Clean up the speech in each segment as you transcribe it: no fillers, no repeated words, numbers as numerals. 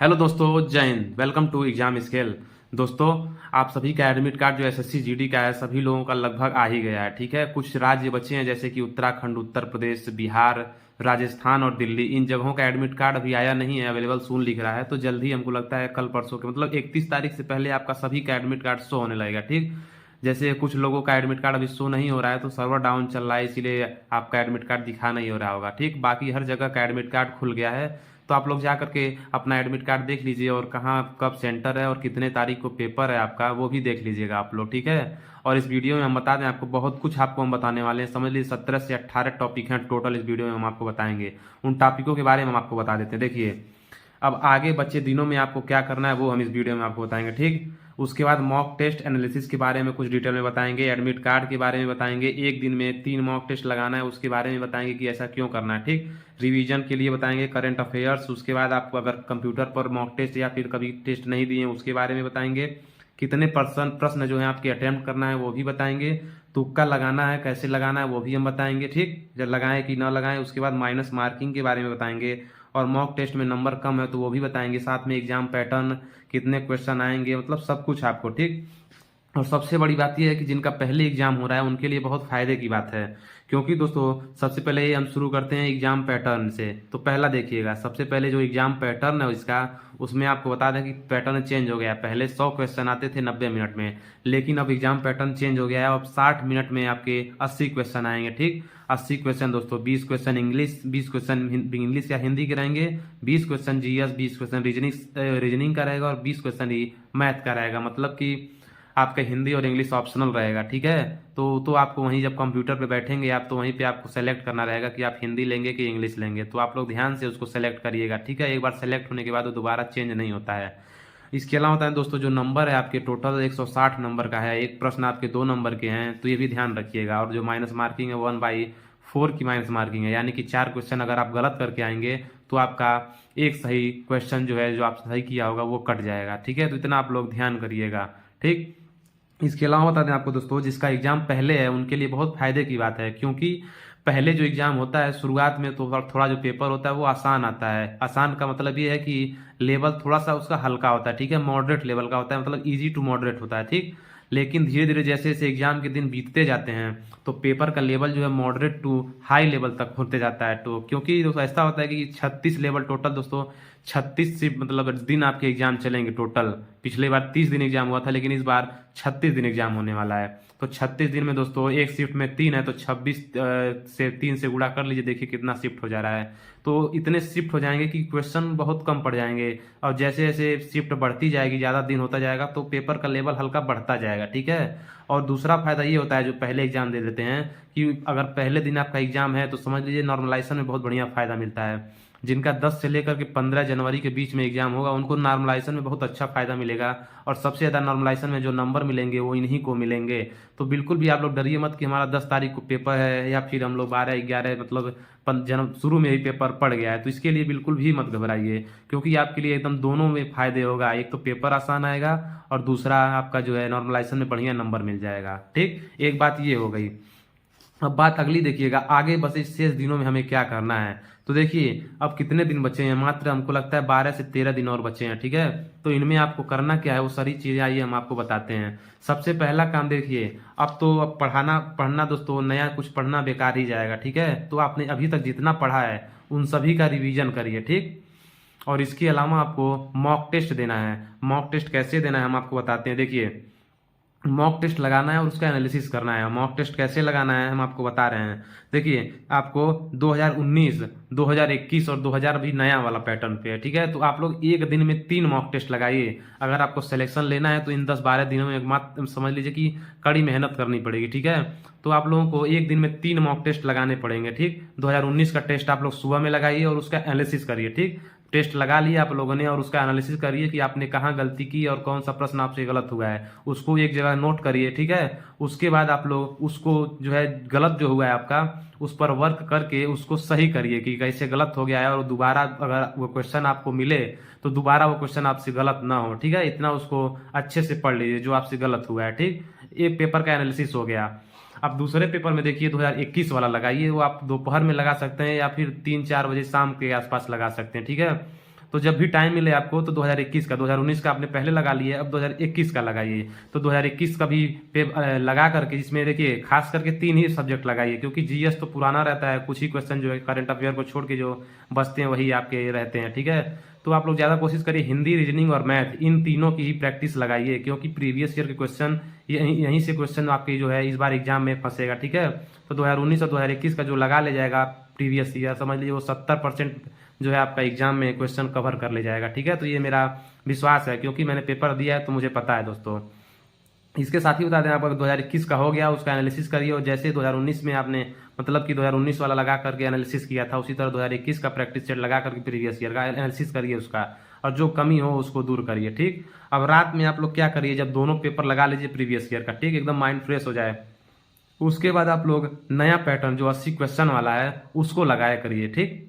Hello दोस्तों, जय हिंद। Welcome to Exam Scale. दोस्तों, आप सभी का एडमिट कार्ड जो एसएससी जीडी का है, सभी लोगों का लगभग आ ही गया है। ठीक है, कुछ राज्य बचे हैं जैसे कि उत्तराखंड, उत्तर प्रदेश, बिहार, राजस्थान और दिल्ली। इन जगहों का एडमिट कार्ड अभी आया नहीं है, अवेलेबल सून लिख रहा है। तो जल्दी हमको लगता है कल परसों के मतलब 31 तारीख से पहले आपका सभी का एडमिट कार्ड शो होने लगेगा। ठीक, जैसे कुछ लोगों का एडमिट कार्ड अभी शो नहीं हो रहा है तो सर्वर डाउन चल रहा है, इसीलिए आपका एडमिट कार्ड दिखा नहीं हो रहा होगा। ठीक, बाकी हर जगह का एडमिट कार्ड खुल गया है। तो आप लोग जा करके अपना एडमिट कार्ड देख लीजिए और कहाँ कब सेंटर है और कितने तारीख को पेपर है आपका, वो भी देख लीजिएगा आप लोग। ठीक है, और इस वीडियो में हम बता दें आपको, बहुत कुछ आपको हम बताने वाले हैं। समझ लीजिए 17 से 18 टॉपिक हैं टोटल, इस वीडियो में हम आपको बताएंगे। उन टॉपिकों के बारे में हम आपको बता देते हैं। देखिए, अब आगे बचे दिनों में आपको क्या करना है वो हम इस वीडियो में आपको बताएंगे। ठीक, उसके बाद मॉक टेस्ट एनालिसिस के बारे में कुछ डिटेल में बताएंगे, एडमिट कार्ड के बारे में बताएंगे, एक दिन में 3 मॉक टेस्ट लगाना है उसके बारे में बताएंगे कि ऐसा क्यों करना है। ठीक, रिवीजन के लिए बताएंगे, करंट अफेयर्स। उसके बाद आपको अगर कंप्यूटर पर मॉक टेस्ट या फिर कभी टेस्ट नहीं दिए उसके बारे में बताएंगे, कितने प्रश्न जो है आपके अटेम्प्ट करना है वो भी बताएंगे, तुक्का लगाना है कैसे लगाना है वो भी हम बताएंगे। ठीक, जब लगाएं कि ना लगाएं। उसके बाद माइनस मार्किंग के बारे में बताएंगे, और मॉक टेस्ट में नंबर कम है तो वो भी बताएंगे। साथ में एग्जाम पैटर्न, कितने क्वेश्चन आएंगे, मतलब सब कुछ आपको। ठीक, और सबसे बड़ी बात यह है कि जिनका पहले एग्जाम हो रहा है उनके लिए बहुत फायदे की बात है। क्योंकि दोस्तों, सबसे पहले ये हम शुरू करते हैं एग्जाम पैटर्न से। तो पहला देखिएगा, सबसे पहले जो एग्जाम पैटर्न है इसका, उसमें आपको बता दें कि पैटर्न चेंज हो गया है। पहले 100 क्वेश्चन आते थे 90 मिनट में, लेकिन अब एग्जाम पैटर्न चेंज हो गया है। अब 60 मिनट में आपके 80 क्वेश्चन आएंगे। ठीक, 80 क्वेश्चन दोस्तों, 20 क्वेश्चन इंग्लिश, 20 क्वेश्चन इंग्लिश या हिंदी के रहेंगे, 20 क्वेश्चन जीएस, 20 क्वेश्चन रीजनिंग का रहेगा और 20 क्वेश्चन ही मैथ का रहेगा। मतलब कि आपका हिंदी और इंग्लिश ऑप्शनल रहेगा। ठीक है, तो आपको वहीं जब कंप्यूटर पे बैठेंगे आप, तो वहीं पे आपको सेलेक्ट करना रहेगा कि आप हिंदी लेंगे कि इंग्लिश लेंगे। तो आप लोग ध्यान से उसको सेलेक्ट करिएगा। ठीक है, एक बार सेलेक्ट होने के बाद वो दोबारा चेंज नहीं होता है। इसके अलावा होता है दोस्तों, जो नंबर है आपके टोटल 160 नंबर का है। एक प्रश्न आपके 2 नंबर के हैं, तो ये भी ध्यान रखिएगा। और जो माइनस मार्किंग है 1/4 की माइनस मार्किंग है, यानी कि 4 क्वेश्चन अगर आप गलत करके आएंगे तो आपका एक सही क्वेश्चन जो है, जो आप सही किया होगा वो कट जाएगा। ठीक है, तो इतना आप लोग ध्यान करिएगा। ठीक, इसके अलावा बता दें आपको दोस्तों, जिसका एग्जाम पहले है उनके लिए बहुत फायदे की बात है। क्योंकि पहले जो एग्जाम होता है शुरुआत में तो थोड़ा जो पेपर होता है वो आसान आता है। आसान का मतलब ये है कि लेवल थोड़ा सा उसका हल्का होता है। ठीक है, मॉडरेट लेवल का होता है, मतलब इजी टू मॉडरेट होता है। ठीक, लेकिन धीरे धीरे जैसे जैसे एग्जाम के दिन बीतते जाते हैं तो पेपर का लेवल जो है मॉडरेट टू हाई लेवल तक होते जाता है। तो क्योंकि दोस्तों ऐसा होता है कि 36 लेवल टोटल दोस्तों, 36 से मतलब दिन आपके एग्जाम चलेंगे टोटल। पिछले बार 30 दिन एग्जाम हुआ था, लेकिन इस बार 36 दिन एग्जाम होने वाला है। तो 36 दिन में दोस्तों एक शिफ्ट में 3 है, तो 26 से 3 से गुणा कर लीजिए, देखिए कितना शिफ्ट हो जा रहा है। तो इतने शिफ्ट हो जाएंगे कि क्वेश्चन बहुत कम पड़ जाएंगे। और जैसे जैसे शिफ्ट बढ़ती जाएगी, ज़्यादा दिन होता जाएगा, तो पेपर का लेवल हल्का बढ़ता जाएगा। ठीक है, और दूसरा फायदा ये होता है जो पहले एग्जाम दे देते हैं, कि अगर पहले दिन आपका एग्जाम है तो समझ लीजिए नॉर्मलाइजेशन में बहुत बढ़िया फायदा मिलता है। जिनका 10 से लेकर के 15 जनवरी के बीच में एग्जाम होगा उनको नॉर्मलाइजेशन में बहुत अच्छा फायदा मिलेगा। और सबसे ज़्यादा नॉर्मलाइजेशन में जो नंबर मिलेंगे वो इन्हीं को मिलेंगे। तो बिल्कुल भी आप लोग डरिए मत कि हमारा 10 तारीख को पेपर है या फिर हम लोग 12-11 मतलब जन्म शुरू में ही पेपर पड़ गया है। तो इसके लिए बिल्कुल भी मत घबराइए, क्योंकि आपके लिए एकदम दोनों में फायदे होगा। एक तो पेपर आसान आएगा और दूसरा आपका जो है नॉर्मलाइजेशन में बढ़िया नंबर मिल जाएगा। ठीक, एक बात ये हो गई। अब बात अगली देखिएगा, आगे बचे शेष दिनों में हमें क्या करना है। तो देखिए, अब कितने दिन बचे हैं, मात्र हमको लगता है 12 से 13 दिन और बचे हैं। ठीक है, तो इनमें आपको करना क्या है वो सारी चीजें आइए हम आपको बताते हैं। सबसे पहला काम देखिए, अब पढ़ना दोस्तों, नया कुछ पढ़ना बेकार ही जाएगा। ठीक है, तो आपने अभी तक जितना पढ़ा है उन सभी का रिवीजन करिए। ठीक, और इसके अलावा आपको मॉक टेस्ट देना है। मॉक टेस्ट कैसे देना है हम आपको बताते हैं। देखिए, मॉक टेस्ट लगाना है और उसका एनालिसिस करना है। मॉक टेस्ट कैसे लगाना है हम आपको बता रहे हैं। देखिए, आपको 2019, 2021 और 2000 अभी नया वाला पैटर्न पे है। ठीक है, तो आप लोग एक दिन में 3 मॉक टेस्ट लगाइए। अगर आपको सिलेक्शन लेना है तो इन 10-12 दिनों में मात्र समझ लीजिए कि कड़ी मेहनत करनी पड़ेगी। ठीक है, तो आप लोगों को एक दिन में 3 मॉक टेस्ट लगाने पड़ेंगे। ठीक, 2019 का टेस्ट आप लोग सुबह में लगाइए और उसका एनालिसिस करिए। ठीक, टेस्ट लगा लिया आप लोगों ने और उसका एनालिसिस करिए कि आपने कहाँ गलती की और कौन सा प्रश्न आपसे गलत हुआ है, उसको एक जगह नोट करिए। ठीक है, उसके बाद आप लोग उसको जो है गलत जो हुआ है आपका, उस पर वर्क करके उसको सही करिए कि कैसे गलत हो गया है, और दोबारा अगर वो क्वेश्चन आपको मिले तो दोबारा वो क्वेश्चन आपसे गलत ना हो। ठीक है, इतना उसको अच्छे से पढ़ लीजिए जो आपसे गलत हुआ है। ठीक, ये पेपर का एनालिसिस हो गया। अब दूसरे पेपर में देखिए 2021 वाला लगाइए। वो आप दोपहर में लगा सकते हैं या फिर 3-4 बजे शाम के आसपास लगा सकते हैं। ठीक है, तो जब भी टाइम मिले आपको तो 2021 का, 2019 का आपने पहले लगा लिए, अब 2021 का लगाइए। तो 2021 का भी लगा करके, जिसमें देखिए खास करके 3 ही सब्जेक्ट लगाइए, क्योंकि जीएस तो पुराना रहता है, कुछ ही क्वेश्चन जो है करंट अफेयर को छोड़ के जो बचते हैं वही आपके रहते हैं, ठीक है। तो आप लोग ज़्यादा कोशिश करिए हिंदी, रीजनिंग और मैथ, इन तीनों की ही प्रैक्टिस लगाइए, क्योंकि प्रीवियस ईयर के क्वेश्चन यहीं से क्वेश्चन आपके जो है इस बार एग्जाम में फंसेगा, ठीक है। तो 2019 और 2021 का जो लगा ले जाएगा प्रीवियस ईयर, समझ लीजिए वो 70% जो है आपका एग्जाम में क्वेश्चन कवर कर ले जाएगा, ठीक है। तो ये मेरा विश्वास है, क्योंकि मैंने पेपर दिया है तो मुझे पता है दोस्तों। इसके साथ ही बता दें आपको, 2021 का हो गया उसका एनालिसिस करिए, और जैसे 2019 में आपने मतलब कि 2019 वाला लगा करके एनालिसिस किया था, उसी तरह 2021 का प्रैक्टिस सेट लगा करके प्रीवियस ईयर का एनालिसिस करिए उसका, और जो कमी हो उसको दूर करिए, ठीक। अब रात में आप लोग क्या करिए, जब दोनों पेपर लगा लीजिए प्रीवियस ईयर का, ठीक, एकदम माइंड फ्रेश हो जाए, उसके बाद आप लोग नया पैटर्न जो 80 क्वेश्चन वाला है उसको लगाया करिए, ठीक।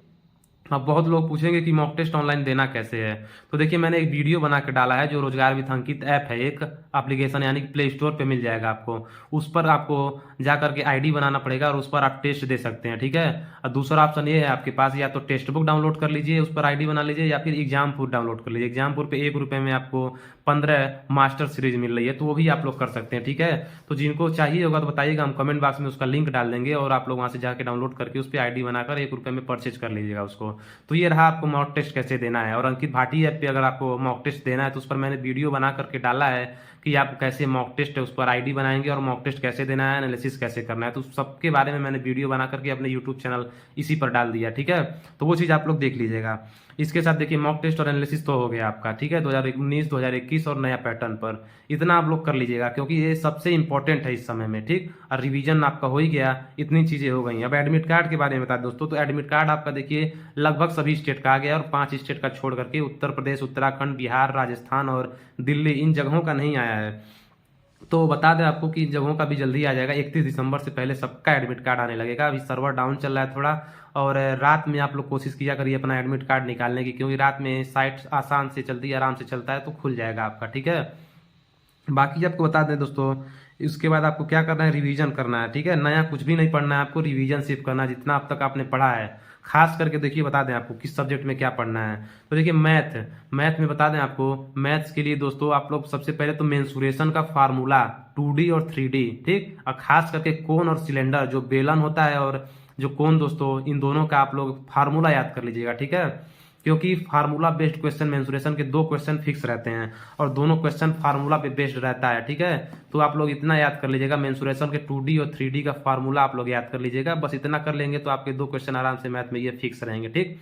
अब बहुत लोग पूछेंगे कि मॉक टेस्ट ऑनलाइन देना कैसे है, तो देखिए मैंने एक वीडियो बना के डाला है, जो रोजगार विथ अंकित ऐप है, एक एप्लीकेशन, यानी कि प्ले स्टोर पे मिल जाएगा आपको। उस पर आपको जा करके आईडी बनाना पड़ेगा और उस पर आप टेस्ट दे सकते हैं, ठीक है। और दूसरा ऑप्शन ये है आपके पास, या तो टेक्स्ट बुक डाउनलोड कर लीजिए, उस पर आईडी बना लीजिए, या फिर एग्जामपुर डाउनलोड कर लीजिए। एग्जामपुर पे 1 रुपये में आपको 15 मास्टर सीरीज मिल रही है, तो वो भी आप लोग कर सकते हैं, ठीक है। तो जिनको चाहिए होगा तो बताइएगा, हम कमेंट बॉक्स में उसका लिंक डाल देंगे, और आप लोग वहां से जाके डाउनलोड करके उस पर आईडी बनाकर 1 रुपये में परचेज कर लीजिएगा उसको। तो ये रहा आपको मॉक टेस्ट कैसे देना है। और अंकित भाटी ऐप पे अगर आपको मॉक टेस्ट देना है तो उस पर मैंने वीडियो बना करके डाला है कि आप कैसे मॉक टेस्ट है उस पर आईडी बनाएंगे, और मॉक टेस्ट कैसे देना है, एनालिसिस कैसे करना है, तो सबके बारे में मैंने वीडियो बना करके अपने यूट्यूब चैनल इसी पर डाल दिया, ठीक है। तो वो चीज़ आप लोग देख लीजिएगा। इसके साथ देखिए मॉक टेस्ट और एनालिसिस तो हो गया आपका, ठीक है, 2019, 2021 और नया पैटर्न पर इतना आप लोग कर लीजिएगा, क्योंकि ये सबसे इंपॉर्टेंट है इस समय में, ठीक। और रिवीजन आपका हो ही गया, इतनी चीज़ें हो गई। अब एडमिट कार्ड के बारे में बता दोस्तों, तो एडमिट कार्ड आपका देखिए लगभग सभी स्टेट का आ गया, और 5 स्टेट का छोड़ करके उत्तर प्रदेश, उत्तराखंड, बिहार, राजस्थान और दिल्ली, इन जगहों का नहीं आया है। तो बता दें आपको कि इन जगहों का भी जल्दी आ जाएगा, 31 दिसंबर से पहले सबका एडमिट कार्ड आने लगेगा। अभी सर्वर डाउन चल रहा है थोड़ा, और रात में आप लोग कोशिश किया करिए अपना एडमिट कार्ड निकालने की, क्योंकि रात में साइट आसान से चलती है, आराम से चलता है, तो खुल जाएगा आपका, ठीक है। बाकी आपको बता दें दोस्तों, इसके बाद आपको क्या करना है, रिवीजन करना है, ठीक है। नया कुछ भी नहीं पढ़ना है आपको, रिवीजन सिर्फ करना है जितना अब तक आपने पढ़ा है। खास करके देखिए बता दें आपको किस सब्जेक्ट में क्या पढ़ना है। तो देखिए मैथ में बता दें आपको, मैथ्स के लिए दोस्तों आप लोग सबसे पहले तो मेंसुरेशन का फार्मूला 2D और 3D, ठीक। और खास करके कोन और सिलेंडर, जो बेलन होता है और जो कोन दोस्तों, इन दोनों का आप लोग फार्मूला याद कर लीजिएगा, ठीक है। क्योंकि फार्मूला बेस्ड क्वेश्चन मेंसुरेशन के 2 क्वेश्चन फिक्स रहते हैं, और दोनों क्वेश्चन फार्मूला पे बेस्ड रहता है, ठीक है। तो आप लोग इतना याद कर लीजिएगा, मेंसुरेशन के 2D और 3D का फार्मूला आप लोग याद कर लीजिएगा, बस इतना कर लेंगे तो आपके 2 क्वेश्चन आराम से मैथ में ये फिक्स रहेंगे, ठीक।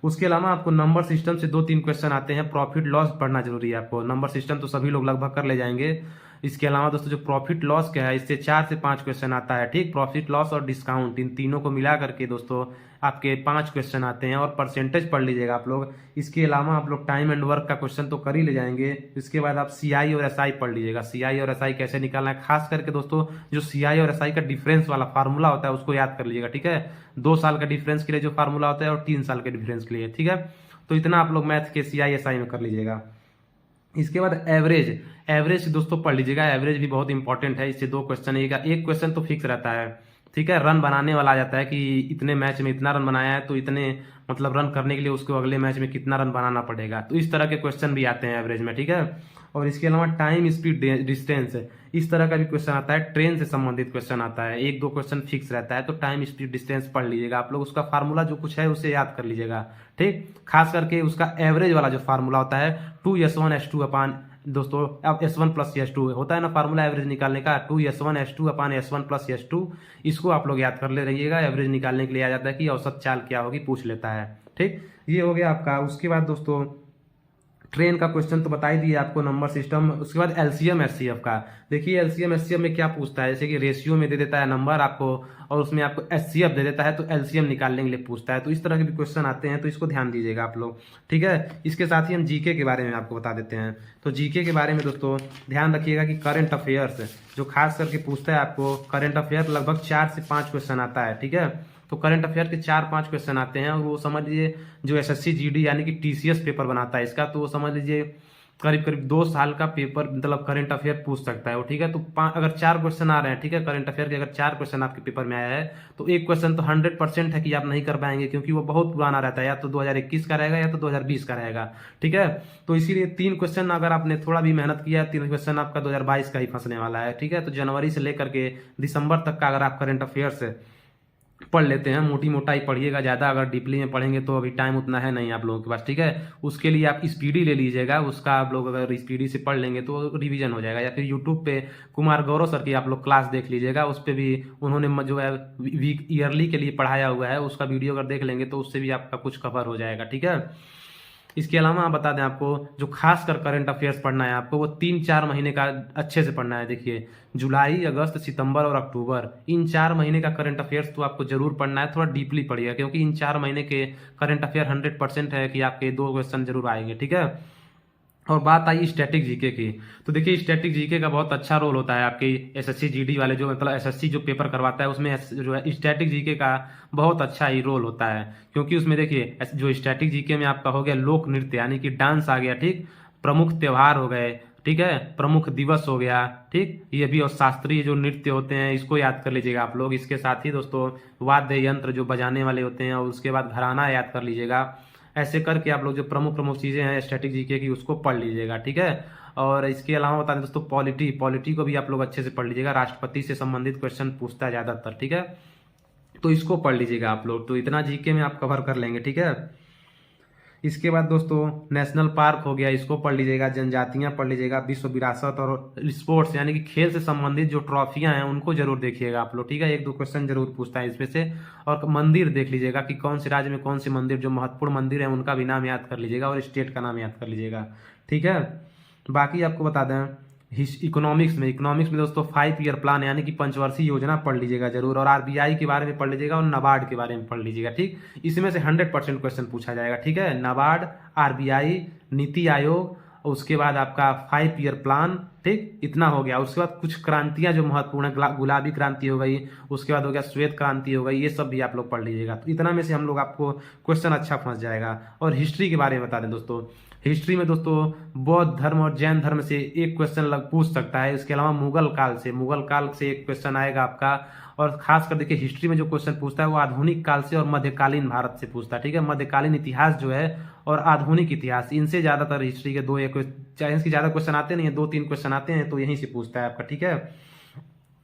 उसके अलावा आपको नंबर सिस्टम से 2-3 क्वेश्चन आते हैं, प्रॉफिट लॉस पढ़ना जरूरी है आपको। नंबर सिस्टम तो सभी लोग लगभग कर ले जाएंगे। इसके अलावा दोस्तों जो प्रॉफिट लॉस क्या है, इससे 4 से 5 क्वेश्चन आता है, ठीक। प्रॉफिट लॉस और डिस्काउंट, इन तीनों को मिला करके दोस्तों आपके 5 क्वेश्चन आते हैं, और परसेंटेज पढ़ लीजिएगा आप लोग। इसके अलावा आप लोग टाइम एंड वर्क का क्वेश्चन तो कर ही ले जाएंगे। इसके बाद आप सीआई और एसआई पढ़ लीजिएगा, सीआई और एसआई कैसे निकालना है, खास करके दोस्तों जो सीआई और एसआई का डिफरेंस वाला फार्मूला होता है उसको याद कर लीजिएगा, ठीक है। 2 साल का डिफरेंस के लिए जो फार्मूला होता है, और 3 साल के डिफरेंस के लिए, ठीक है। तो इतना आप लोग मैथ के सीआई एसआई में कर लीजिएगा। इसके बाद एवरेज दोस्तों पढ़ लीजिएगा, एवरेज भी बहुत इंपॉर्टेंट है, इससे 2 क्वेश्चन, एक क्वेश्चन तो फिक्स रहता है, ठीक है। रन बनाने वाला आ जाता है कि इतने मैच में इतना रन बनाया है, तो इतने मतलब रन करने के लिए उसको अगले मैच में कितना रन बनाना पड़ेगा, तो इस तरह के क्वेश्चन भी आते हैं एवरेज में, ठीक है। और इसके अलावा टाइम, स्पीड, डिस्टेंस, इस तरह का भी क्वेश्चन आता है, ट्रेन से संबंधित क्वेश्चन आता है, 1-2 क्वेश्चन फिक्स रहता है। तो टाइम, स्पीड, डिस्टेंस पढ़ लीजिएगा आप लोग, उसका फार्मूला जो कुछ है उसे याद कर लीजिएगा, ठीक। खास करके उसका एवरेज वाला जो फार्मूला होता है 2s1s2 अपान दोस्तों, अब S1 प्लस S2 होता है ना फार्मूला एवरेज निकालने का, 2s1s2 अपान S1 प्लस S2, इसको आप लोग याद कर ले रहिएगा। एवरेज निकालने के लिए आ जाता है कि औसत चाल क्या होगी, पूछ लेता है, ठीक। ये हो गया आपका। उसके बाद दोस्तों ट्रेन का क्वेश्चन तो बता ही दिए आपको, नंबर सिस्टम। उसके बाद एलसीएम एचसीएफ का देखिए, एलसीएम एचसीएफ में क्या पूछता है, जैसे कि रेशियो में दे देता है नंबर आपको, और उसमें आपको एचसीएफ दे देता है, तो एलसीएम निकालने के लिए पूछता है। तो इस तरह के भी क्वेश्चन आते हैं, तो इसको ध्यान दीजिएगा आप लोग, ठीक है। इसके साथ ही हम जीके के बारे में आपको बता देते हैं। तो जीके के बारे में दोस्तों ध्यान रखिएगा कि करंट अफेयर्स जो खास करके पूछता है आपको, करंट अफेयर लगभग 4 से 5 क्वेश्चन आता है, ठीक है। तो करंट अफेयर के 4-5 क्वेश्चन आते हैं, और वो समझ लीजिए जो एसएससी जीडी यानी कि टीसीएस पेपर बनाता है इसका, तो वो समझ लीजिए करीब करीब 2 साल का पेपर मतलब करंट अफेयर पूछ सकता है वो, ठीक है। तो अगर 4 क्वेश्चन आ रहे हैं, ठीक है, करंट अफेयर के अगर 4 क्वेश्चन आपके पेपर में आया है तो एक क्वेश्चन तो 100% है कि आप नहीं कर पाएंगे, क्योंकि वो बहुत पुराना रहता है, या तो 2021 का रहेगा या तो 2020 का रहेगा, ठीक है। तो इसीलिए 3 क्वेश्चन अगर आपने थोड़ा भी मेहनत किया, 3 क्वेश्चन आपका 2022 का ही फंसने वाला है, ठीक है। तो जनवरी से लेकर के दिसंबर तक का अगर आप करंट अफेयर्स पढ़ लेते हैं, मोटी मोटाई पढ़िएगा, ज़्यादा अगर डीपली में पढ़ेंगे तो अभी टाइम उतना है नहीं आप लोगों के पास, ठीक है। उसके लिए आप स्पीडी ले लीजिएगा, उसका आप लोग अगर स्पीडी से पढ़ लेंगे तो रिवीजन हो जाएगा। या फिर यूट्यूब पे कुमार गौरव सर की आप लोग क्लास देख लीजिएगा, उस पर भी उन्होंने जो है वीक ईयरली के लिए पढ़ाया हुआ है, उसका वीडियो अगर देख लेंगे तो उससे भी आपका कुछ कवर हो जाएगा, ठीक है। इसके अलावा आप बता दें आपको, जो खास कर करंट अफेयर्स पढ़ना है आपको, वो 3-4 महीने का अच्छे से पढ़ना है। देखिए, जुलाई, अगस्त, सितंबर और अक्टूबर, इन 4 महीने का करंट अफेयर्स तो आपको जरूर पढ़ना है, थोड़ा डीपली पढ़िएगा, क्योंकि इन 4 महीने के करंट अफेयर 100% है कि आपके 2 क्वेश्चन जरूर आएंगे, ठीक है। और बात आई स्टैटिक जीके की, तो देखिए स्टैटिक जीके का बहुत अच्छा रोल होता है आपके एसएससी जीडी वाले, जो मतलब एसएससी जो पेपर करवाता है उसमें जो है स्टैटिक जीके का बहुत अच्छा ही रोल होता है। क्योंकि उसमें देखिए जो स्टैटिक जीके में आपका हो गया लोक नृत्य यानी कि डांस आ गया, ठीक, प्रमुख त्योहार हो गए, ठीक है, प्रमुख दिवस हो गया, ठीक, ये भी, और शास्त्रीय जो नृत्य होते हैं इसको याद कर लीजिएगा आप लोग। इसके साथ ही दोस्तों वाद्य यंत्र जो बजाने वाले होते हैं, और उसके बाद घराना याद कर लीजिएगा। ऐसे करके आप लोग जो प्रमुख प्रमुख चीज़ें हैं स्टैटिक जीके की उसको पढ़ लीजिएगा, ठीक है। और इसके अलावा बता दें दोस्तों, पॉलिटी को भी आप लोग अच्छे से पढ़ लीजिएगा, राष्ट्रपति से संबंधित क्वेश्चन पूछता है ज़्यादातर, ठीक है। तो इसको पढ़ लीजिएगा आप लोग, तो इतना जीके में आप कवर कर लेंगे, ठीक है। इसके बाद दोस्तों नेशनल पार्क हो गया, इसको पढ़ लीजिएगा, जनजातियां पढ़ लीजिएगा, विश्व विरासत और स्पोर्ट्स यानी कि खेल से संबंधित जो ट्रॉफियां हैं उनको जरूर देखिएगा आप लोग, ठीक है। 1-2 क्वेश्चन जरूर पूछता है इसमें से। और मंदिर देख लीजिएगा कि कौन से राज्य में कौन से मंदिर जो महत्वपूर्ण मंदिर है उनका भी नाम याद कर लीजिएगा, और स्टेट का नाम याद कर लीजिएगा, ठीक है। बाकी आपको बता दें इकोनॉमिक्स में दोस्तों 5 ईयर प्लान यानी कि पंचवर्षीय योजना पढ़ लीजिएगा जरूर, और आरबीआई के बारे में पढ़ लीजिएगा, और नाबार्ड के बारे में पढ़ लीजिएगा, ठीक। इसमें से 100% क्वेश्चन पूछा जाएगा, ठीक है। नाबार्ड, आरबीआई, नीति आयोग, और उसके बाद आपका 5 ईयर प्लान, ठीक, इतना हो गया। उसके बाद कुछ क्रांतियां जो महत्वपूर्ण है, गुलाबी क्रांति हो गई, उसके बाद हो गया श्वेत क्रांति हो गई, ये सब भी आप लोग पढ़ लीजिएगा। तो इतना में से हम लोग आपको क्वेश्चन अच्छा फंस जाएगा। और हिस्ट्री के बारे में बता दें दोस्तों, हिस्ट्री में दोस्तों बौद्ध धर्म और जैन धर्म से एक क्वेश्चन पूछ सकता है। इसके अलावा मुगल काल से एक क्वेश्चन आएगा आपका। और खास कर देखिए हिस्ट्री में जो क्वेश्चन पूछता है वो आधुनिक काल से और मध्यकालीन भारत से पूछता है, ठीक है। मध्यकालीन इतिहास जो है और आधुनिक इतिहास, इनसे ज्यादातर हिस्ट्री के 2 इसके ज्यादा क्वेश्चन आते नहीं है, 2-3 क्वेश्चन आते हैं, तो यहीं से पूछता है आपका, ठीक है।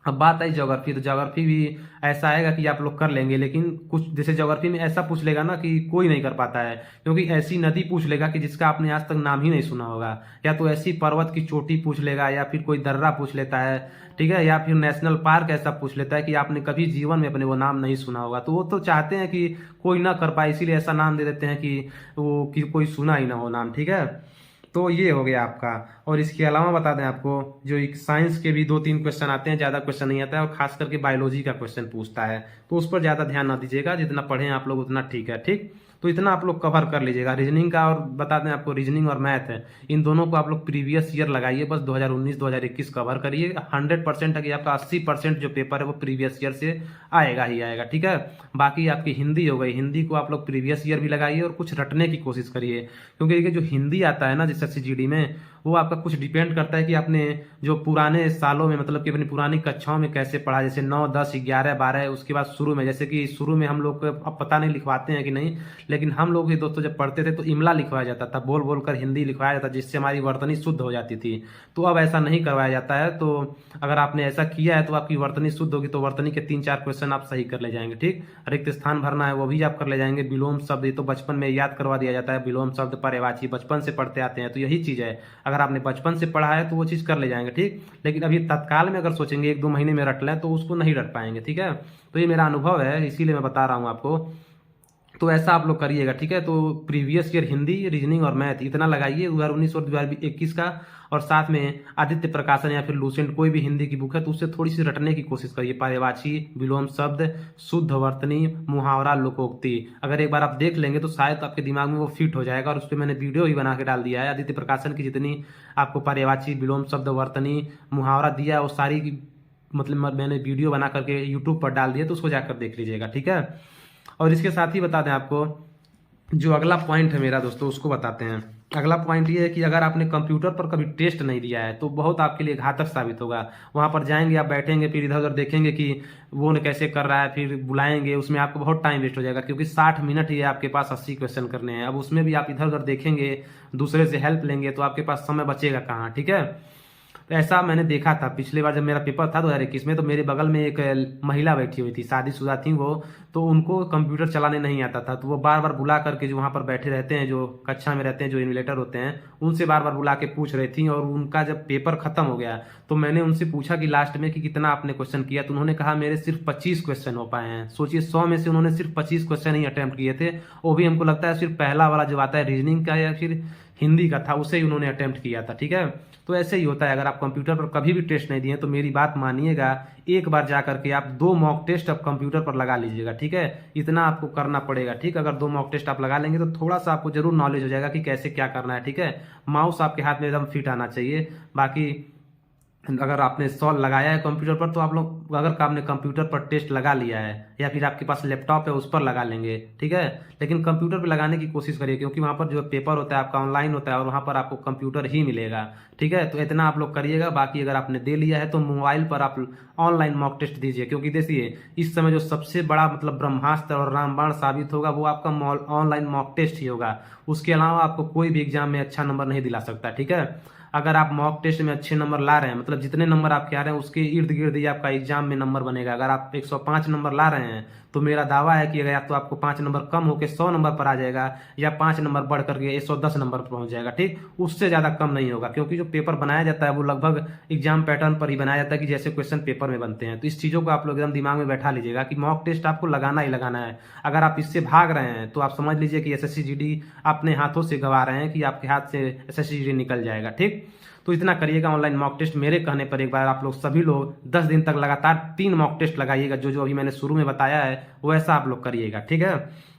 अब बात आई ज्योग्राफी, तो ज्योग्राफी भी ऐसा आएगा कि आप लोग कर लेंगे, लेकिन कुछ जैसे ज्योग्राफी में ऐसा पूछ लेगा ना कि कोई नहीं कर पाता है, क्योंकि ऐसी नदी पूछ लेगा कि जिसका आपने आज तक नाम ही नहीं सुना होगा, या तो ऐसी पर्वत की चोटी पूछ लेगा, या फिर कोई दर्रा पूछ लेता है, ठीक है, या फिर नेशनल पार्क ऐसा पूछ लेता है कि आपने कभी जीवन में अपने वो नाम नहीं सुना होगा। तो वो तो चाहते हैं कि कोई ना कर पाए, इसीलिए ऐसा नाम दे देते हैं कि वो कि कोई सुना ही ना हो नाम, ठीक है। तो ये हो गया आपका। और इसके अलावा बता दें आपको, जो एक साइंस के भी 2-3 क्वेश्चन आते हैं, ज़्यादा क्वेश्चन नहीं आता है, और खास करके बायोलॉजी का क्वेश्चन पूछता है, तो उस पर ज़्यादा ध्यान ना दीजिएगा, जितना पढ़ें आप लोग उतना ठीक है, ठीक। तो इतना आप लोग कवर कर लीजिएगा रीजनिंग का। और बता दें आपको, रीजनिंग और मैथ है, इन दोनों को आप लोग प्रीवियस ईयर लगाइए, बस 2019-2021 कवर करिए। 100% है कि आपका 80% जो पेपर है वो प्रीवियस ईयर से आएगा ही आएगा, ठीक है। बाकी आपकी हिंदी हो गई, हिंदी को आप लोग प्रीवियस ईयर भी लगाइए और कुछ रटने की कोशिश करिए, क्योंकि देखिए जो हिंदी आता है ना जैसे एसएससी में, वो आपका कुछ डिपेंड करता है कि आपने जो पुराने सालों में मतलब कि अपनी पुरानी कक्षाओं में कैसे पढ़ा, जैसे 9, 10, 11, 12, उसके बाद शुरू में, जैसे कि शुरू में हम लोग अब पता नहीं लिखवाते हैं कि नहीं, लेकिन हम लोग ही दोस्तों जब पढ़ते थे तो इमला लिखवाया जाता था, बोल बोल कर हिंदी लिखवाया जाता, जिससे हमारी वर्तनी शुद्ध हो जाती थी। तो अब ऐसा नहीं करवाया जाता है, तो अगर आपने ऐसा किया है तो आपकी वर्तनी शुद्ध होगी, तो वर्तनी के 3-4 क्वेश्चन आप सही कर ले जाएंगे, ठीक। रिक्त स्थान भरना है वो भी आप कर ले जाएंगे। विलोम शब्द ये तो बचपन में याद करवा दिया जाता है, विलोम शब्द, पर्यायवाची बचपन से पढ़ते आते हैं, तो यही चीज़ है, अगर आपने बचपन से पढ़ा है तो वो चीज़ कर ले जाएंगे, ठीक। लेकिन अभी तत्काल में अगर सोचेंगे 1-2 महीने में रट लें तो उसको नहीं रट पाएंगे, ठीक है। तो ये मेरा अनुभव है, इसीलिए मैं बता रहा हूँ आपको। तो ऐसा आप लोग करिएगा, ठीक है। तो प्रीवियस ईयर हिंदी, रीजनिंग और मैथ इतना लगाइए 2019 और 2021 का, और साथ में आदित्य प्रकाशन या फिर लूसेंट कोई भी हिंदी की बुक है तो उससे थोड़ी सी रटने की कोशिश करिए। पर्यायवाची, विलोम शब्द, शुद्ध वर्तनी, मुहावरा, लोकोक्ति, अगर एक बार आप देख लेंगे तो शायद आपके दिमाग में वो फिट हो जाएगा। और उस पर मैंने वीडियो भी बना के डाल दिया है, आदित्य प्रकाशन की जितनी आपको पर्यायवाची, विलोम शब्द, वर्तनी, मुहावरा दिया है वो सारी मतलब मैंने वीडियो बना करके यूट्यूब पर डाल दिया, तो उसको जाकर देख लीजिएगा, ठीक है। और इसके साथ ही बता दें आपको, जो अगला पॉइंट है मेरा दोस्तों उसको बताते हैं। अगला पॉइंट ये है कि अगर आपने कंप्यूटर पर कभी टेस्ट नहीं दिया है तो बहुत आपके लिए घातक साबित होगा। वहाँ पर जाएंगे, आप बैठेंगे, फिर इधर उधर देखेंगे कि वो कैसे कर रहा है, फिर बुलाएंगे, उसमें आपको बहुत टाइम वेस्ट हो जाएगा, क्योंकि 60 मिनट ही है आपके पास 80 क्वेश्चन करने हैं। अब उसमें भी आप इधर उधर देखेंगे, दूसरे से हेल्प लेंगे, तो आपके पास समय बचेगा कहाँ, ठीक है। तो ऐसा मैंने देखा था पिछले बार जब मेरा पेपर था 2021 में, तो मेरे बगल में एक महिला बैठी हुई थी, शादीशुदा थी वो। तो उनको कंप्यूटर चलाने नहीं आता था, तो वो बार बार बुला करके, जो वहाँ पर बैठे रहते हैं, जो कक्षा में रहते हैं, जो इन्विलेटर होते हैं, उनसे बार बार बुला के पूछ रही थी। और उनका जब पेपर खत्म हो गया तो मैंने उनसे पूछा कि लास्ट में कि कितना आपने क्वेश्चन किया, तो उन्होंने कहा मेरे सिर्फ 25 क्वेश्चन हो पाए हैं। सोचिए 100 में से उन्होंने सिर्फ 25 क्वेश्चन ही अटेम्प्ट किए थे, वो भी हमको लगता है सिर्फ पहला वाला जो आता है रीजनिंग का या फिर हिंदी का था, उसे ही उन्होंने अटेम्प्ट किया था, ठीक है। तो ऐसे ही होता है, अगर आप कंप्यूटर पर कभी भी टेस्ट नहीं दिए तो मेरी बात मानिएगा, एक बार जा करके आप 2 मॉक टेस्ट अब कंप्यूटर पर लगा लीजिएगा, ठीक है। इतना आपको करना पड़ेगा, ठीक। अगर 2 मॉक टेस्ट आप लगा लेंगे तो थोड़ा सा आपको जरूर नॉलेज हो जाएगा कि कैसे क्या करना है, ठीक है। माउस आपके हाथ में एकदम फिट आना चाहिए। बाकी अगर आपने सॉल्व लगाया है कंप्यूटर पर, तो आप लोग अगर आपने कंप्यूटर पर टेस्ट लगा लिया है या फिर आपके पास लैपटॉप है उस पर लगा लेंगे, ठीक है। लेकिन कंप्यूटर पर लगाने की कोशिश करिए, क्योंकि वहाँ पर जो पेपर होता है आपका ऑनलाइन होता है और वहाँ पर आपको कंप्यूटर ही मिलेगा, ठीक है। तो इतना आप लोग करिएगा। बाकी अगर आपने दे लिया है तो मोबाइल पर आप ऑनलाइन मॉक टेस्ट दीजिए, क्योंकि देखिए इस समय जो सबसे बड़ा मतलब ब्रह्मास्त्र और रामबाण साबित होगा वो आपका ऑनलाइन मॉक टेस्ट ही होगा। उसके अलावा आपको कोई भी एग्जाम में अच्छा नंबर नहीं दिला सकता, ठीक है। अगर आप मॉक टेस्ट में अच्छे नंबर ला रहे हैं, मतलब जितने नंबर आपके आ रहे हैं उसके इर्द गिर्द ही आपका एग्जाम में नंबर बनेगा। अगर आप 105 नंबर ला रहे हैं तो मेरा दावा है कि अगर या तो आपको 5 नंबर कम होकर 100 नंबर पर आ जाएगा, या 5 नंबर बढ़ करके 110 नंबर पर पहुंच जाएगा, ठीक। उससे ज्यादा कम नहीं होगा, क्योंकि जो पेपर बनाया जाता है वो लगभग एग्जाम पैटर्न पर ही बनाया जाता है कि जैसे क्वेश्चन पेपर में बनते हैं। तो इस चीजों को आप लोग एकदम दिमाग में बैठा लीजिएगा कि मॉक टेस्ट आपको लगाना ही लगाना है। अगर आप इससे भाग रहे हैं तो आप समझ लीजिए कि एसएससी जीडी अपने हाथों से गवा रहे हैं कि आपके हाथ से एसएससी जीडी निकल जाएगा, ठीक। तो इतना करिएगा। ऑनलाइन मॉक टेस्ट मेरे कहने पर एक बार आप लोग सभी लोग 10 दिन तक लगातार 3 मॉक टेस्ट लगाइएगा, जो जो अभी मैंने शुरू में बताया है वैसा आप लोग करिएगा, ठीक है।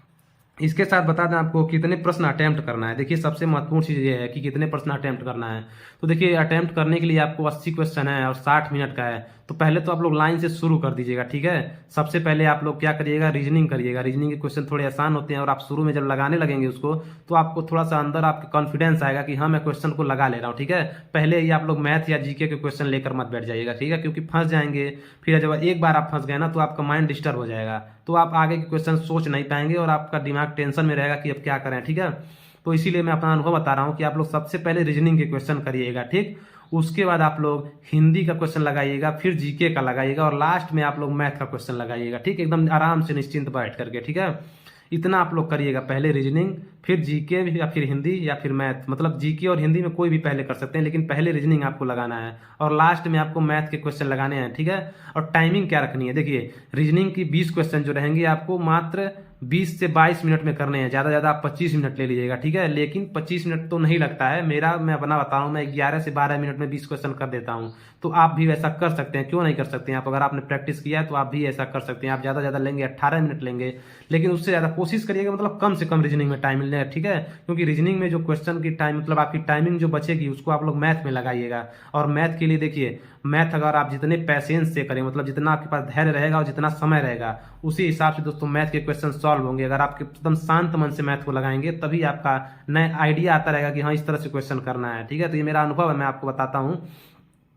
इसके साथ बता दें आपको कितने प्रश्न अटेम्प्ट करना है। देखिए सबसे महत्वपूर्ण चीज़ ये है कि कितने प्रश्न अटेम्प्ट करना है। तो देखिए अटेम्प्ट करने के लिए आपको 80 क्वेश्चन है और 60 मिनट का है, तो पहले तो आप लोग लाइन से शुरू कर दीजिएगा, ठीक है। सबसे पहले आप लोग क्या करिएगा, रीजनिंग करिएगा। रीजनिंग के क्वेश्चन थोड़े आसान होते हैं और आप शुरू में जब लगाने लगेंगे उसको, तो आपको थोड़ा सा अंदर आपके कॉन्फिडेंस आएगा कि हाँ मैं क्वेश्चन को लगा ले रहा हूँ, ठीक है। पहले ही आप लोग मैथ या जीके के क्वेश्चन लेकर मत बैठ जाइएगा, ठीक है, क्योंकि फंस जाएंगे। फिर जब एक बार आप फंस गए ना तो आपका माइंड डिस्टर्ब हो जाएगा, तो आप आगे के क्वेश्चन सोच नहीं पाएंगे और आपका दिमाग टेंशन में रहेगा कि अब क्या करें, ठीक है। तो इसीलिए मैं अपना अनुभव बता रहा हूँ कि आप लोग सबसे पहले रीजनिंग के क्वेश्चन करिएगा, ठीक। उसके बाद आप लोग हिंदी का क्वेश्चन लगाइएगा, फिर जीके का लगाइएगा और लास्ट में आप लोग मैथ का क्वेश्चन लगाइएगा, ठीक। एकदम आराम से निश्चिंत बैठ करके, ठीक है। इतना आप लोग करिएगा, पहले रीजनिंग, फिर जीके या फिर हिंदी या फिर मैथ। मतलब जीके और हिंदी में कोई भी पहले कर सकते हैं, लेकिन पहले रीजनिंग आपको लगाना है और लास्ट में आपको मैथ के क्वेश्चन लगाने हैं, ठीक है। और टाइमिंग क्या रखनी है, देखिए रीजनिंग की 20 क्वेश्चन जो रहेंगे आपको मात्र 20 से 22 मिनट में करने हैं। ज़्यादा ज़्यादा आप 25 मिनट ले लीजिएगा, ठीक है। लेकिन 25 मिनट तो नहीं लगता है मेरा, मैं अपना बता रहा हूँ, मैं 11 से 12 मिनट में 20 क्वेश्चन कर देता हूँ। तो आप भी वैसा कर सकते हैं, क्यों नहीं कर सकते हैं आप। अगर आपने प्रैक्टिस किया है तो आप भी ऐसा कर सकते हैं। आप ज़्यादा ज़्यादा लेंगे 18 मिनट लेंगे, लेकिन उससे ज़्यादा कोशिश करिएगा मतलब कम से कम रीजनिंग में टाइम लें, ठीक है। क्योंकि रीजनिंग में जो क्वेश्चन की टाइम मतलब आपकी टाइमिंग जो बचेगी उसको आप लोग मैथ में लगाइएगा। और मैथ के लिए देखिए, मैथ अगर आप जितने पैसेंस से करें, मतलब जितना आपके पास धैर्य रहेगा और जितना समय रहेगा, उसी हिसाब से दोस्तों मैथ के क्वेश्चन सॉल्व होंगे। अगर आप एकदम शांत मन से मैथ को लगाएंगे तभी आपका नया आइडिया आता रहेगा कि हाँ इस तरह से क्वेश्चन करना है, ठीक है। तो ये मेरा अनुभव है, मैं आपको बताता हूँ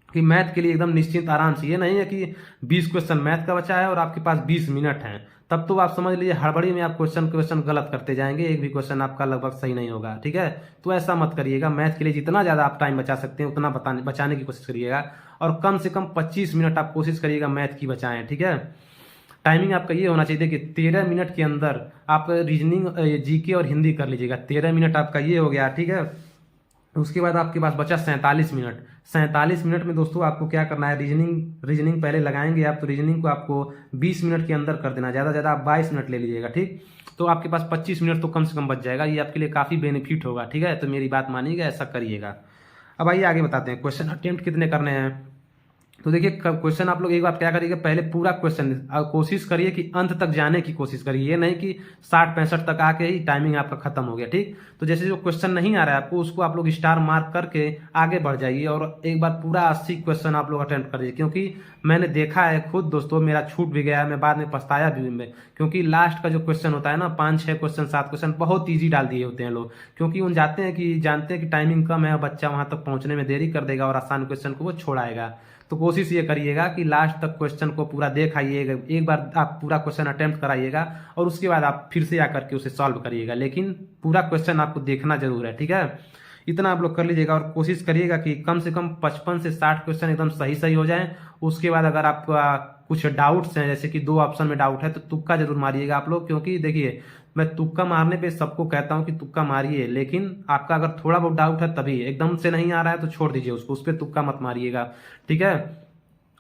कि मैथ के लिए एकदम निश्चिंत आराम से। ये नहीं है कि 20 क्वेश्चन मैथ का बचा है और आपके पास 20 मिनट हैं, तब तो आप समझ लीजिए हड़बड़ी में आप क्वेश्चन गलत करते जाएंगे, एक भी क्वेश्चन आपका लगभग सही नहीं होगा, ठीक है। तो ऐसा मत करिएगा। मैथ के लिए जितना ज़्यादा आप टाइम बचा सकते हैं उतना बचाने की कोशिश करिएगा और कम से कम 25 मिनट आप कोशिश करिएगा मैथ की बचाएं, ठीक है। टाइमिंग आपका ये होना चाहिए कि 13 मिनट के अंदर आप रीजनिंग, जीके और हिंदी कर लीजिएगा। 13 मिनट आपका ये हो गया, ठीक है। उसके बाद आपके पास बचा 47 मिनट। 47 मिनट में दोस्तों आपको क्या करना है, रीजनिंग पहले लगाएंगे आप, तो रीजनिंग को आपको 20 मिनट के अंदर कर देना, ज़्यादा ज़्यादा आप 22 मिनट ले लीजिएगा, ठीक। तो आपके पास 25 मिनट तो कम से कम बच जाएगा, ये आपके लिए काफ़ी बेनिफिट होगा, ठीक है। तो मेरी बात मानिएगा, ऐसा करिएगा। अब आइए आगे बताते हैं क्वेश्चन अटेम्प्ट कितने करने हैं। तो देखिए क्वेश्चन आप लोग एक बार क्या करिएगा, पहले पूरा क्वेश्चन कोशिश करिए कि अंत तक जाने की कोशिश करिए, ये नहीं कि 60-65 तक आके ही टाइमिंग आपका खत्म हो गया। ठीक, तो जैसे जो क्वेश्चन नहीं आ रहा है आपको, उसको आप लोग स्टार मार्क करके आगे बढ़ जाइए और एक बार पूरा 80 क्वेश्चन आप लोग अटेम्प्ट करिए, क्योंकि मैंने देखा है खुद दोस्तों, मेरा छूट भी गया है, मैं बाद में पछताया भी मैं, क्योंकि लास्ट का जो क्वेश्चन होता है ना, 5-6 क्वेश्चन 7 क्वेश्चन बहुत ईजी डाल दिए होते हैं लोग, क्योंकि उन जानते हैं कि टाइमिंग कम है, बच्चा वहां तक पहुंचने में देरी कर देगा और आसान क्वेश्चन को वो छोड़ाएगा। तो कोशिश ये करिएगा कि लास्ट तक क्वेश्चन को पूरा देख आइएगा, एक बार आप पूरा क्वेश्चन अटेम्प्ट कराइएगा और उसके बाद आप फिर से आकर के उसे सॉल्व करिएगा, लेकिन पूरा क्वेश्चन आपको देखना जरूर है। ठीक है, इतना आप लोग कर लीजिएगा और कोशिश करिएगा कि कम से कम 55 से 60 क्वेश्चन एकदम सही सही हो जाएं। उसके बाद अगर आपका कुछ डाउट्स हैं, जैसे कि 2 ऑप्शन में डाउट है, तो तुक्का जरूर मारिएगा आप लोग, क्योंकि देखिए मैं तुक्का मारने पे सबको कहता हूं कि तुक्का मारिए, लेकिन आपका अगर थोड़ा बहुत डाउट है तभी, एकदम से नहीं आ रहा है तो छोड़ दीजिए उसको, उस पर तुक्का मत मारिएगा। ठीक है,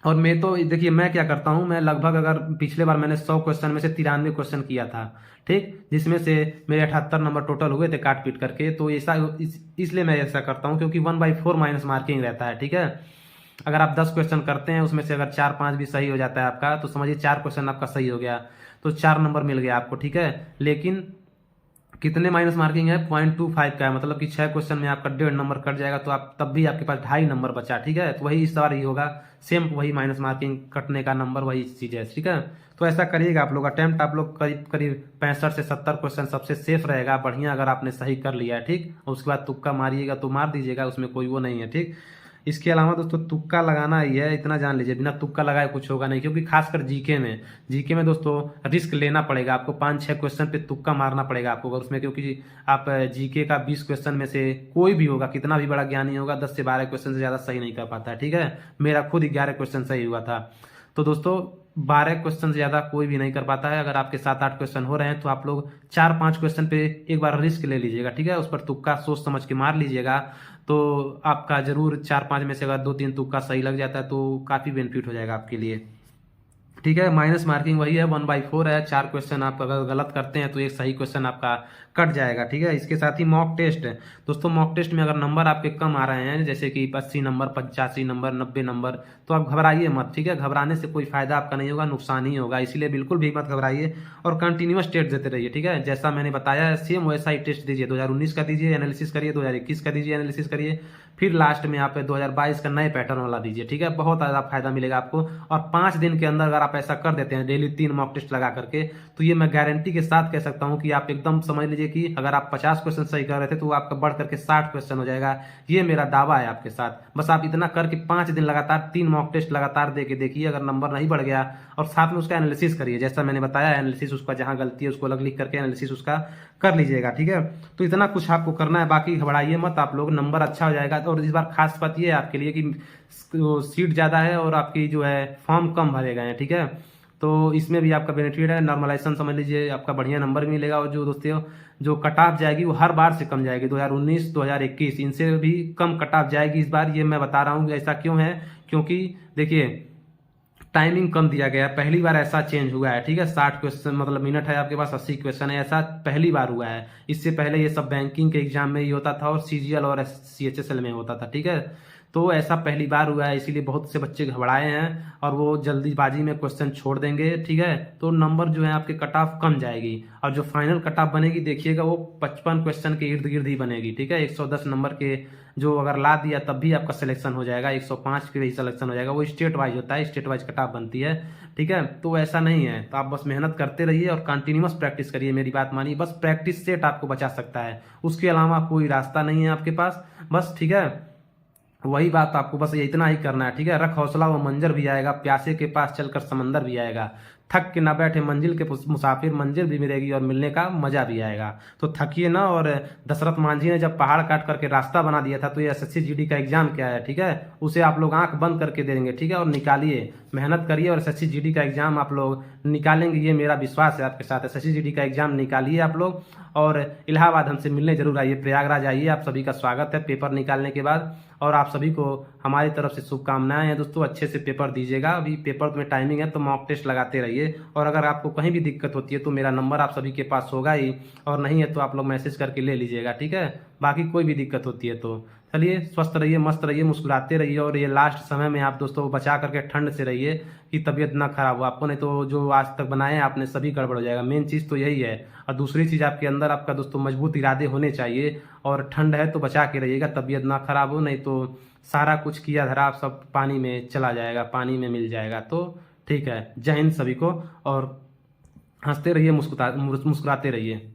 और मैं तो देखिए मैं क्या करता हूं, मैं लगभग अगर पिछले बार मैंने 100 क्वेश्चन में से 93 क्वेश्चन किया था, ठीक, जिसमें से मेरे 78 नंबर टोटल हुए थे काट पीट करके, तो ऐसा इसलिए मैं ऐसा करता हूं क्योंकि 1/4 माइनस मार्किंग रहता है। ठीक है, अगर आप 10 क्वेश्चन करते हैं, उसमें से अगर 4-5 भी सही हो जाता है आपका, तो समझिए 4 क्वेश्चन आपका सही हो गया, तो 4 नंबर मिल गया आपको। ठीक है, लेकिन कितने माइनस मार्किंग है, 0.25 का है, मतलब कि 6 क्वेश्चन में आपका 1.5 नंबर कट जाएगा, तो आप तब भी आपके पास 2.5 नंबर बचा। ठीक है, तो वही इस बार ही होगा, सेम वही माइनस मार्किंग कटने का नंबर वही चीज है। ठीक है, तो ऐसा करिएगा आप लोग, अटेम्प्ट आप लोग करीब करीब 65 से 70 क्वेश्चन सबसे सेफ रहेगा, बढ़िया अगर आपने सही कर लिया है। ठीक, उसके बाद तुक्का मारिएगा तो मार दीजिएगा, उसमें कोई वो नहीं है। ठीक, इसके अलावा दोस्तों तुक्का लगाना ही है, इतना जान लीजिए, बिना तुक्का लगाए कुछ होगा नहीं, क्योंकि खासकर जीके में दोस्तों रिस्क लेना पड़ेगा आपको, 5-6 क्वेश्चन पे तुक्का मारना पड़ेगा आपको अगर उसमें, क्योंकि आप जीके का 20 क्वेश्चन में से कोई भी होगा, कितना भी बड़ा ज्ञानी होगा, 10 से 12 क्वेश्चन से ज्यादा सही नहीं कर पाता है। ठीक है, मेरा खुद 11 क्वेश्चन सही हुआ था। तो दोस्तों 12 क्वेश्चन से ज्यादा कोई भी नहीं कर पाता है, अगर आपके 7-8 क्वेश्चन हो रहे हैं तो आप लोग 4-5 क्वेश्चन पे एक बार रिस्क ले लीजिएगा। ठीक है, उस पर तुक्का सोच समझ के मार लीजिएगा, तो आपका जरूर 4-5 में से अगर 2-3 तुक्का सही लग जाता है तो काफी बेनिफिट हो जाएगा आपके लिए। ठीक है, माइनस मार्किंग वही है, 1/4 है, 4 क्वेश्चन आप अगर गलत करते हैं तो एक सही क्वेश्चन आपका कट जाएगा। ठीक है, इसके साथ ही मॉक टेस्ट है दोस्तों, मॉक टेस्ट में अगर नंबर आपके कम आ रहे हैं, जैसे कि 80 नंबर, 85 नंबर, 90 नंबर, तो आप घबराइए मत। ठीक है, घबराने से कोई फायदा आपका नहीं होगा, नुकसान ही होगा, इसीलिए बिल्कुल भी मत घबराइए और कंटिन्यूअस टेस्ट देते रहिए। ठीक है, जैसा मैंने बताया है सेम वैसा ही टेस्ट दीजिए, 2019 का दीजिए एनालिसिस करिए, 2021 का दीजिए एनालिसिस करिए, फिर लास्ट में आप 2022 का नए पैटर्न वाला दीजिए। ठीक है, बहुत ज्यादा फायदा मिलेगा आपको, और 5 दिन के अंदर अगर आप ऐसा कर देते हैं डेली 3 मॉक टेस्ट लगा करके, तो ये मैं गारंटी के साथ कह सकता हूं कि आप एकदम समझ लीजिए कि अगर आप 50 क्वेश्चन सही कर रहे थे तो आपका बढ़ करके 60 क्वेश्चन हो जाएगा। ये मेरा दावा है आपके साथ, बस आप इतना करके 5 दिन लगातार 3 मॉक टेस्ट लगातार दे के देखिए, अगर नंबर नहीं बढ़ गया, और साथ में उसका एनालिसिस करिए, जैसा मैंने बताया एनालिसिस उसका जहां गलती है उसको अलग लिख करके एनालिसिस उसका कर लीजिएगा। ठीक है, तो इतना कुछ आपको करना है, बाकी घबराइए मत आप लोग, नंबर अच्छा हो जाएगा। और इस बार खास बात ये है आपके लिए कि सीट ज्यादा है और आपकी जो है फॉर्म कम भरे गए हैं। ठीक है, तो इसमें भी आपका बेनिफिट है, नॉर्मलाइजेशन समझ लीजिए, आपका बढ़िया नंबर मिलेगा, और जो दोस्तों जो कट ऑफ जाएगी वो हर बार से कम जाएगी, 2019 2021 इनसे भी कम कट ऑफ जाएगी इस बार, ये मैं बता रहा हूँ। ऐसा क्यों है, क्योंकि देखिए टाइमिंग कम दिया गया है, पहली बार ऐसा चेंज हुआ है। ठीक है, 60 क्वेश्चन मतलब मिनट है आपके पास, 80 क्वेश्चन है, ऐसा पहली बार हुआ है। इससे पहले ये सब बैंकिंग के एग्जाम में ही होता था और सीजीएल और सीएचएसएल में होता था। ठीक है, तो ऐसा पहली बार हुआ है, इसीलिए बहुत से बच्चे घबराए हैं और वो जल्दीबाजी में क्वेश्चन छोड़ देंगे। ठीक है, तो नंबर जो है आपके कट ऑफ कम जाएगी, और जो फाइनल कट ऑफ बनेगी देखिएगा वो 55 क्वेश्चन के इर्द गिर्द ही बनेगी। ठीक है, 110 नंबर के जो अगर ला दिया तब भी आपका सिलेक्शन हो जाएगा, 105 के भी सिलेक्शन हो जाएगा, वो स्टेट वाइज होता है, स्टेट वाइज कट ऑफ बनती है। ठीक है, तो ऐसा नहीं है, तो आप बस मेहनत करते रहिए और कंटिन्यूअस प्रैक्टिस करिए, मेरी बात मानिए, बस प्रैक्टिस सेट आपको बचा सकता है, उसके अलावा कोई रास्ता नहीं है आपके पास बस। ठीक है, वही बात आपको बस ये इतना ही करना है। ठीक है, रख हौसला वो मंजर भी आएगा, प्यासे के पास चलकर समंदर भी आएगा, थक के ना बैठे मंजिल के मुसाफिर, मंजिल भी मिलेगी और मिलने का मजा भी आएगा। तो थकिए ना, और दशरथ मांझी ने जब पहाड़ काट करके रास्ता बना दिया था, तो ये एसएससी जीडी का एग्जाम क्या है, ठीक है, उसे आप लोग आंख बंद करके देंगे। ठीक है, और निकालिए, मेहनत करिए और एसएससी जीडी का एग्जाम आप लोग निकालेंगे, ये मेरा विश्वास है आपके साथ। एसएससी जीडी का एग्जाम निकालिए आप लोग, और इलाहाबाद हमसे मिलने जरूर आइए, प्रयागराज आइए, आप सभी का स्वागत है पेपर निकालने के बाद, और आप सभी को हमारी तरफ से शुभकामनाएं हैं दोस्तों, अच्छे से पेपर दीजिएगा। अभी पेपर में टाइमिंग है तो मॉक टेस्ट लगाते रहिए, और अगर आपको कहीं भी दिक्कत होती है तो मेरा नंबर आप सभी के पास होगा ही, और नहीं है तो आप लोग मैसेज करके ले लीजिएगा। ठीक है, बाकी कोई भी दिक्कत होती है तो चलिए, स्वस्थ रहिए, मस्त रहिए, मुस्कुराते रहिए, और ये लास्ट समय में आप दोस्तों बचा करके ठंड से रहिए कि तबीयत ना खराब हो आपको, नहीं तो जो आज तक बनाए हैं आपने सभी गड़बड़ हो जाएगा। मेन चीज़ तो यही है। और दूसरी चीज़, आपके अंदर आपका दोस्तों मजबूत इरादे होने चाहिए, और ठंड है तो बचा के रहिएगा, तबीयत ना खराब हो, नहीं तो सारा कुछ किया धरा आप सब पानी में चला जाएगा, पानी में मिल जाएगा। तो ठीक है, जय हिंद सभी को, और हंसते रहिए, मुस्कुराते रहिए।